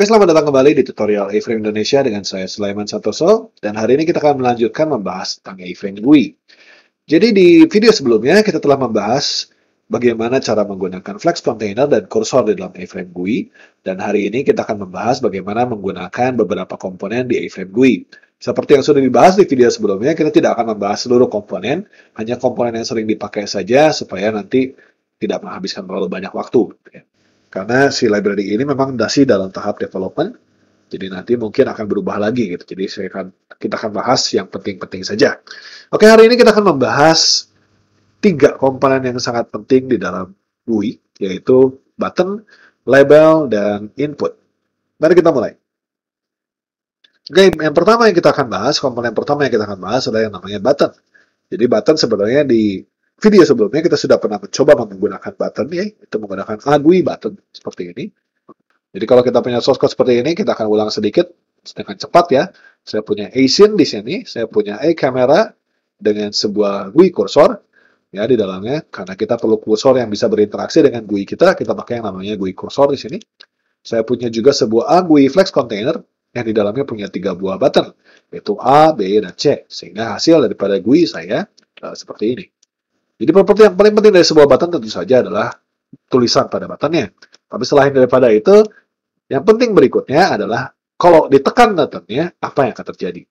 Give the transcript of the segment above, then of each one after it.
selamat datang kembali di tutorial A-Frame Indonesia dengan saya Sulaiman Santoso, dan hari ini kita akan melanjutkan membahas tentang A-Frame GUI. Jadi di video sebelumnya kita telah membahas bagaimana cara menggunakan flex container dan kursor di dalam A-Frame GUI, dan hari ini kita akan membahas bagaimana menggunakan beberapa komponen di A-Frame GUI. Seperti yang sudah dibahas di video sebelumnya, kita tidak akan membahas seluruh komponen, hanya komponen yang sering dipakai saja supaya nanti tidak menghabiskan terlalu banyak waktu. Karena si library ini memang masih dalam tahap development, jadi nanti mungkin akan berubah lagi gitu. Jadi kita akan bahas yang penting-penting saja. Oke, hari ini kita akan membahas 3 komponen yang sangat penting di dalam GUI, yaitu button, label, dan input. Mari kita mulai. Oke, yang pertama yang kita akan bahas, komponen pertama yang kita akan bahas adalah yang namanya button. Jadi button sebenarnya di video sebelumnya kita sudah pernah mencoba menggunakan button, ya, itu menggunakan GUI button seperti ini. Jadi kalau kita punya source code seperti ini, kita akan ulang sedikit dengan cepat ya. Saya punya A-Scene di sini, saya punya A-Camera dengan sebuah GUI kursor ya di dalamnya. Karena kita perlu kursor yang bisa berinteraksi dengan GUI kita pakai yang namanya GUI kursor di sini. Saya punya juga sebuah GUI flex container yang di dalamnya punya 3 buah button, yaitu A, B, dan C. Sehingga hasil daripada GUI saya seperti ini. Jadi properti yang paling penting dari sebuah button tentu saja adalah tulisan pada buttonnya. Tapi selain daripada itu, yang penting berikutnya adalah kalau ditekan buttonnya, apa yang akan terjadi.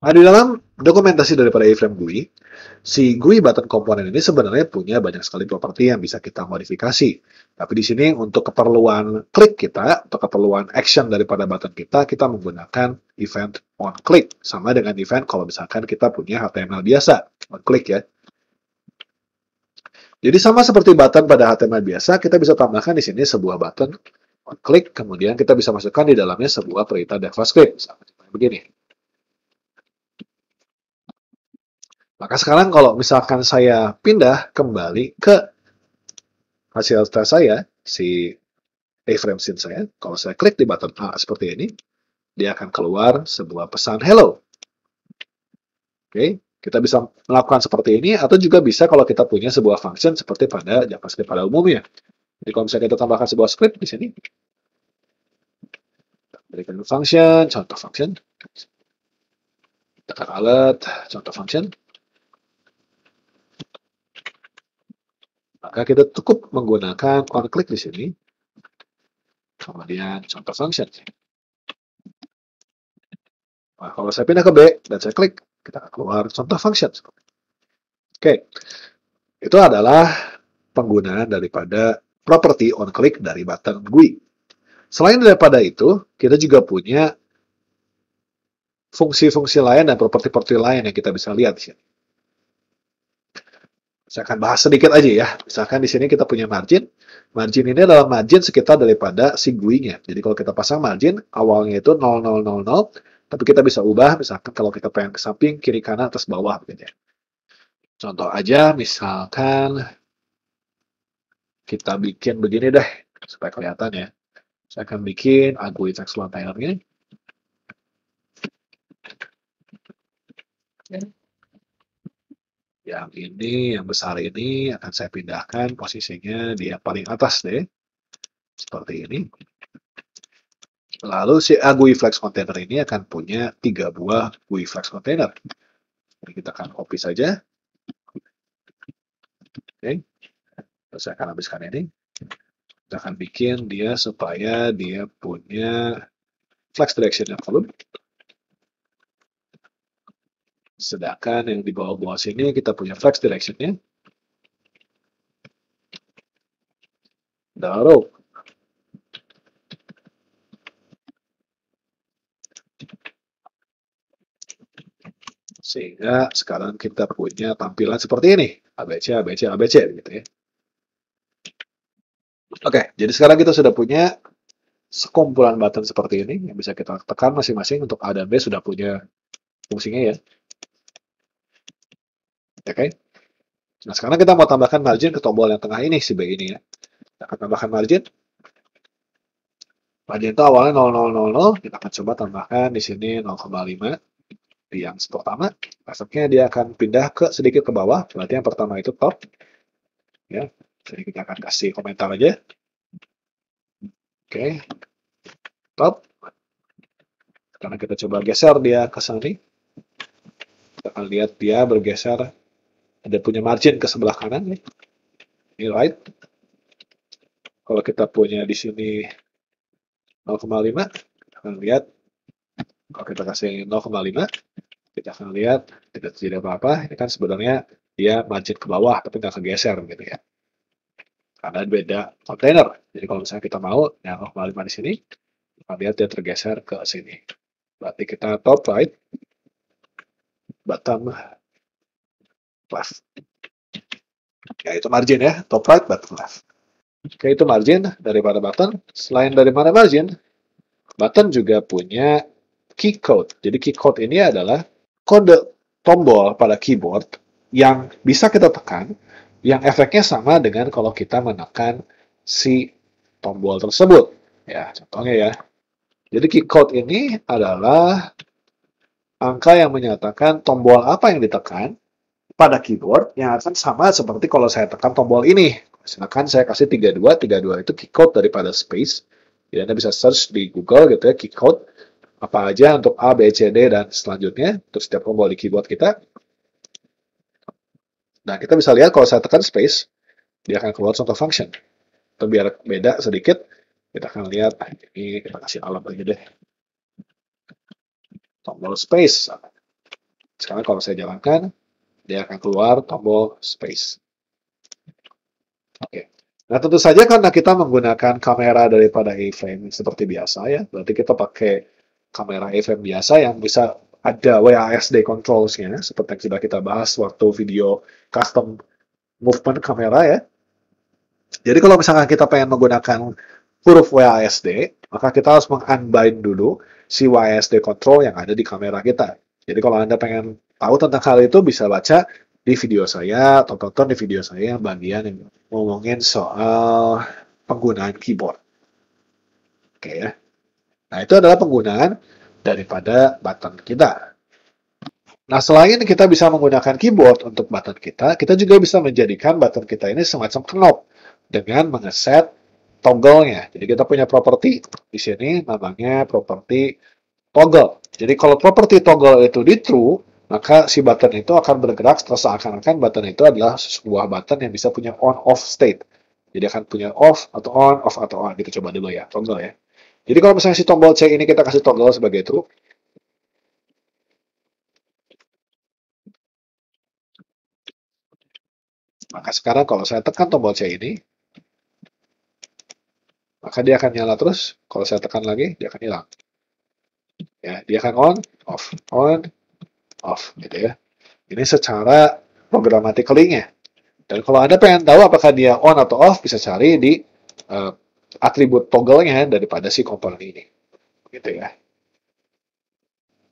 Nah, di dalam dokumentasi daripada A-Frame GUI, si GUI button komponen ini sebenarnya punya banyak sekali properti yang bisa kita modifikasi. Tapi di sini untuk keperluan klik kita, atau keperluan action daripada button kita menggunakan event on click. Sama dengan event kalau misalkan kita punya HTML biasa, on click ya. Jadi sama seperti button pada HTML biasa, kita bisa tambahkan di sini sebuah button on click, kemudian kita bisa masukkan di dalamnya sebuah perintah JavaScript. Misalnya begini. Maka sekarang kalau misalkan saya pindah kembali ke hasil tes saya, si A-Frame scene saya, kalau saya klik di button A seperti ini, dia akan keluar sebuah pesan hello. Oke. Kita bisa melakukan seperti ini, atau juga bisa kalau kita punya sebuah function seperti pada JavaScript pada umumnya. Jadi kalau misalnya kita tambahkan sebuah script di sini, berikan function, contoh function, tekan alert, contoh function, maka kita cukup menggunakan on click di sini, kemudian contoh function. Nah, kalau saya pindah ke B dan saya klik, kita akan keluar contoh function. Oke, itu adalah penggunaan daripada properti on click dari button GUI. Selain daripada itu, kita juga punya fungsi-fungsi lain dan properti-properti lain yang kita bisa lihat di sini. Saya akan bahas sedikit aja ya. Misalkan di sini kita punya margin. Margin ini adalah margin sekitar daripada si GUI-nya. Jadi kalau kita pasang margin, awalnya itu 0000, tapi kita bisa ubah, misalkan kalau kita pengen ke samping, kiri, kanan, atas, bawah. Gitu ya. Contoh aja, misalkan kita bikin begini deh, supaya kelihatan ya. Saya akan bikin GUI text container ini. Yang ini, yang besar ini akan saya pindahkan posisinya di yang paling atas deh. Seperti ini. Lalu si GUI flex container ini akan punya 3 buah GUI flex container. Jadi kita akan copy saja. Oke. Terus saya akan habiskan ini. Kita akan bikin dia supaya dia punya flex direction yang column. Sedangkan yang di bawah-bawah sini kita punya flex direction-nya. Lalu sehingga sekarang kita punya tampilan seperti ini. ABC, ABC, ABC gitu ya. Oke, jadi sekarang kita sudah punya sekumpulan button seperti ini yang bisa kita tekan masing-masing. Untuk A dan B sudah punya fungsinya ya. Oke. Nah, sekarang kita mau tambahkan margin ke tombol yang tengah ini, si B ini ya. Kita akan tambahkan margin. Margin itu awalnya 0000, kita akan coba tambahkan di sini 0,5. Di yang pertama, besoknya dia akan pindah sedikit ke bawah, berarti yang pertama itu top. Ya, jadi kita akan kasih komentar aja. Oke. top. Karena kita coba geser dia ke sini, kita akan lihat dia bergeser, ada punya margin ke sebelah kanan nih. Ini right. Kalau kita punya di sini 0,5, kita akan lihat kalau kita kasih 0,5, kita akan lihat tidak terjadi apa-apa. Ini kan sebenarnya dia margin ke bawah, tapi nggak kegeser gitu ya. Karena beda kontainer. Jadi kalau misalnya kita mau yang 0,5 di sini, kita lihat dia tergeser ke sini. Berarti kita top right, bottom left. Ya itu margin ya, top right, bottom left. Oke, itu margin daripada button. Selain dari mana margin, button juga punya key code. Jadi key code ini adalah kode tombol pada keyboard yang bisa kita tekan, yang efeknya sama dengan kalau kita menekan si tombol tersebut. Ya, contohnya ya. Jadi key code ini adalah angka yang menyatakan tombol apa yang ditekan pada keyboard yang akan sama seperti kalau saya tekan tombol ini. Misalkan saya kasih 32, 32 itu key code daripada space. Jadi Anda bisa search di Google gitu ya, key code apa aja untuk A, B, C, D, dan selanjutnya untuk setiap tombol di keyboard kita. Nah, kita bisa lihat kalau saya tekan space, dia akan keluar contoh function. Atau biar beda sedikit, kita akan lihat, ini kita kasih alam aja deh. Tombol space. Sekarang kalau saya jalankan, dia akan keluar tombol space. Oke. Nah, tentu saja karena kita menggunakan kamera daripada A-frame seperti biasa ya, berarti kita pakai kamera A-frame biasa yang bisa ada WASD controls-nya, seperti yang sudah kita bahas waktu video custom movement kamera ya. Jadi kalau misalkan kita pengen menggunakan huruf WASD, maka kita harus meng-unbind dulu si WASD control yang ada di kamera kita. Jadi kalau Anda pengen tahu tentang hal itu, bisa baca di video saya, atau tonton di video saya bagian yang ngomongin soal penggunaan keyboard. Oke ya. Nah, itu adalah penggunaan daripada button kita. Nah, selain kita bisa menggunakan keyboard untuk button kita juga bisa menjadikan button kita ini semacam knob dengan mengeset toggle-nya. Jadi kita punya properti di sini namanya properti toggle. Jadi kalau properti toggle itu di true, maka si button itu akan bergerak seakan-akan button itu adalah sebuah button yang bisa punya on-off state. Jadi akan punya off atau on, off atau on. Kita coba dulu ya, toggle ya. Jadi kalau misalnya si tombol C ini kita kasih toggle sebagai true, maka sekarang kalau saya tekan tombol C ini, maka dia akan nyala terus. Kalau saya tekan lagi, dia akan hilang. Ya, dia akan on, off, gitu ya. Ini secara programmatically-nya. Dan kalau Anda pengen tahu apakah dia on atau off, bisa cari di atribut toggle-nya daripada si komponen ini. Gitu ya.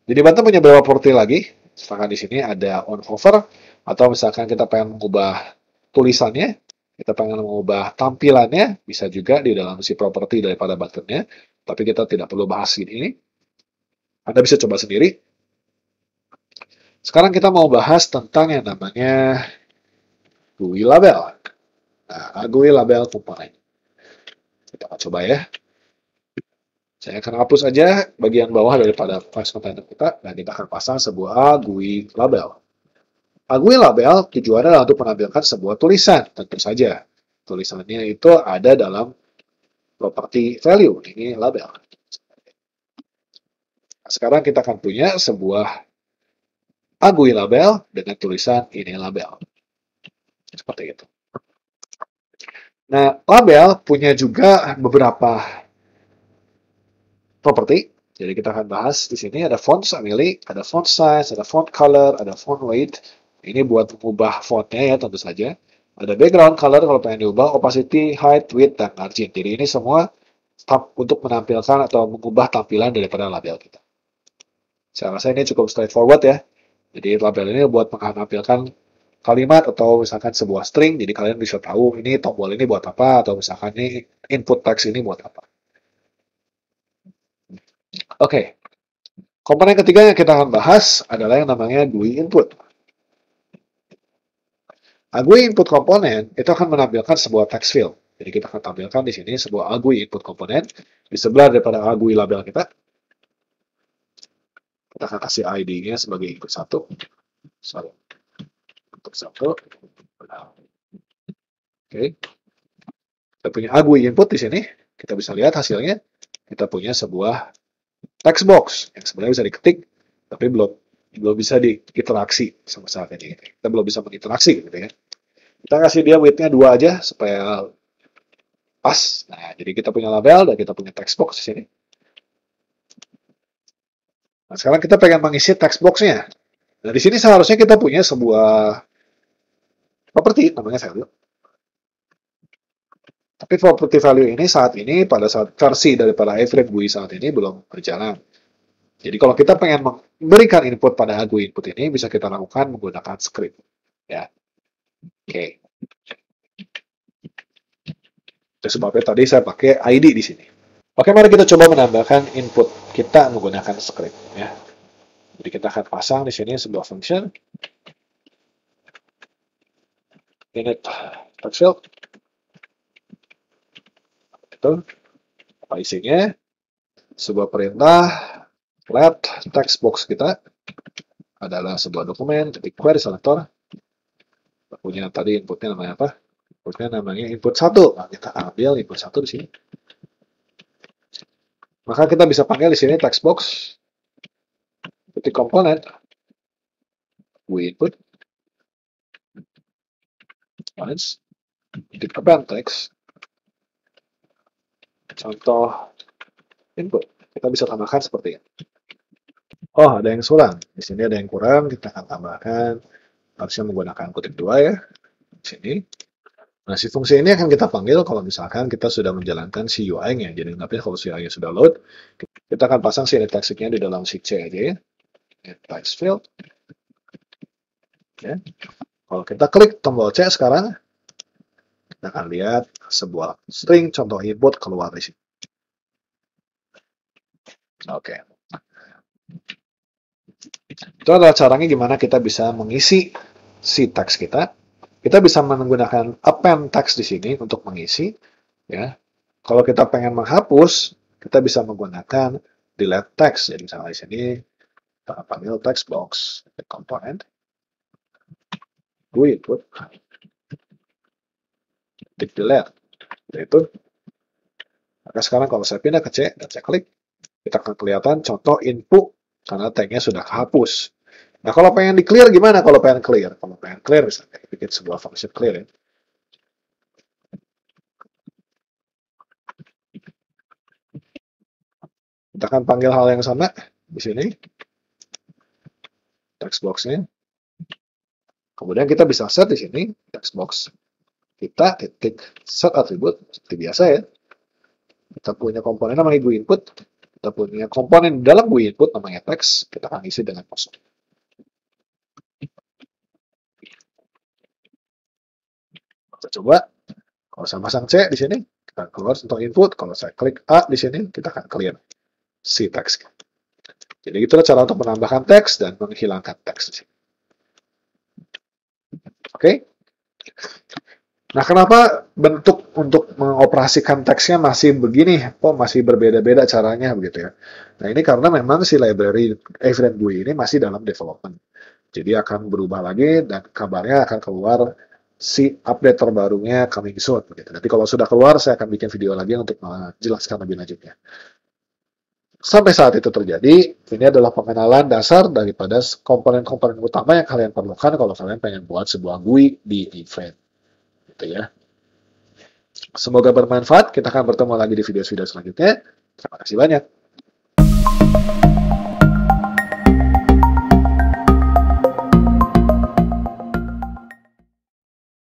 Jadi button punya beberapa properti lagi. Misalkan di sini ada on hover, atau misalkan kita pengen mengubah tulisannya, kita pengen mengubah tampilannya, bisa juga di dalam si properti daripada buttonnya. Tapi kita tidak perlu bahas ini. Anda bisa coba sendiri. Sekarang kita mau bahas tentang yang namanya GUI label. Nah, GUI label komponen. Kita akan coba ya. Saya akan hapus aja bagian bawah daripada file container kita, dan kita akan pasang sebuah GUI label. GUI label tujuannya adalah untuk menampilkan sebuah tulisan, tentu saja. Tulisannya itu ada dalam property value, ini label. Nah, sekarang kita akan punya sebuah GUI label dengan tulisan ini label. Seperti itu. Nah, label punya juga beberapa properti. Jadi kita akan bahas di sini ada font family, ada font size, ada font color, ada font weight. Ini buat mengubah fontnya ya tentu saja. Ada background color kalau pengen diubah, opacity, height, width, dan margin. Jadi ini semua untuk menampilkan atau mengubah tampilan daripada label kita. Saya rasa ini cukup straightforward ya. Jadi label ini buat menampilkan kalimat atau misalkan sebuah string. Jadi kalian bisa tahu ini tombol ini buat apa, atau misalkan ini input text ini buat apa. Oke, komponen ketiga yang kita akan bahas adalah yang namanya GUI input. GUI input komponen itu akan menampilkan sebuah text field. Jadi kita akan tampilkan di sini sebuah GUI input komponen di sebelah daripada GUI label kita. Kita akan kasih ID-nya sebagai input 1. Sorry. Input 1. Oke. Kita punya GUI input di sini. Kita bisa lihat hasilnya. Kita punya sebuah text box yang sebenarnya bisa diketik, tapi belum bisa diinteraksi sama saat ini. Kita belum bisa menginteraksi gitu ya. Kita kasih dia width-nya 2 aja supaya pas. Nah, jadi kita punya label dan kita punya text box di sini. Nah, sekarang kita pengen mengisi text box-nya. Nah, di sini seharusnya kita punya sebuah property namanya value. Tapi property value ini saat ini pada saat versi daripada iframe GUI saat ini belum berjalan. Jadi kalau kita pengen memberikan input pada GUI input ini bisa kita lakukan menggunakan script. Ya. Oke. Itu sebabnya tadi saya pakai ID di sini. Oke, mari kita coba menambahkan input kita menggunakan script. Ya. Jadi kita akan pasang di sini sebuah function init text field. Itu apa isinya? Sebuah perintah let text box kita adalah sebuah dokumen titik query selector. Kita punya tadi inputnya namanya apa? Inputnya namanya input 1. Nah, kita ambil input 1 di sini. Maka kita bisa panggil di sini text box titik komponen GUI input lines titik append text contoh input. Kita bisa tambahkan seperti ini. Oh, ada yang kurang. Di sini ada yang kurang, kita akan tambahkan harusnya menggunakan kutip 2 ya. Di sini. Nah, si fungsi ini akan kita panggil kalau misalkan kita sudah menjalankan si UI-nya. Jadi, kalau si UI-nya sudah load, kita akan pasang si init text-nya di dalam si C aja ya. Init text field. Ya. Kalau kita klik tombol C sekarang, kita akan lihat sebuah string contoh input keluar di sini. Oke. Itu adalah caranya gimana kita bisa mengisi si teks kita. Kita bisa menggunakan append text di sini untuk mengisi. Ya. Kalau kita pengen menghapus, kita bisa menggunakan delete text. Jadi misalnya di sini kita panggil text box komponen GUI input delete. Itu. Maka sekarang kalau saya pindah ke C dan saya klik, kita akan kelihatan contoh input karena tagnya sudah kehapus. Nah, kalau pengen di clear gimana? Kalau pengen clear misalnya bikin sebuah function clear ya. Kita akan panggil hal yang sama di sini. Text box-nya. Kemudian kita bisa set di sini text box kita titik set attribute seperti biasa ya. Kita punya komponen namanya GUI input. Kita punya komponen dalam GUI input namanya text. Kita akan isi dengan kosong. Kita coba. Kalau saya pasang C di sini, kita keluar untuk input. Kalau saya klik A di sini, kita akan clear si teks. Jadi itulah cara untuk menambahkan teks dan menghilangkan teks di sini. Oke. Nah, kenapa bentuk untuk mengoperasikan teksnya masih begini? Kok masih berbeda-beda caranya begitu ya? Nah, ini karena memang si library iframe GUI ini masih dalam development. Jadi akan berubah lagi dan kabarnya akan keluar si update terbarunya coming soon. Begitu. Nanti kalau sudah keluar, saya akan bikin video lagi untuk menjelaskan lebih lanjutnya. Sampai saat itu terjadi, ini adalah pengenalan dasar daripada komponen-komponen utama yang kalian perlukan kalau kalian pengen buat sebuah GUI di iframe. Gitu ya. Semoga bermanfaat. Kita akan bertemu lagi di video-video selanjutnya. Terima kasih banyak.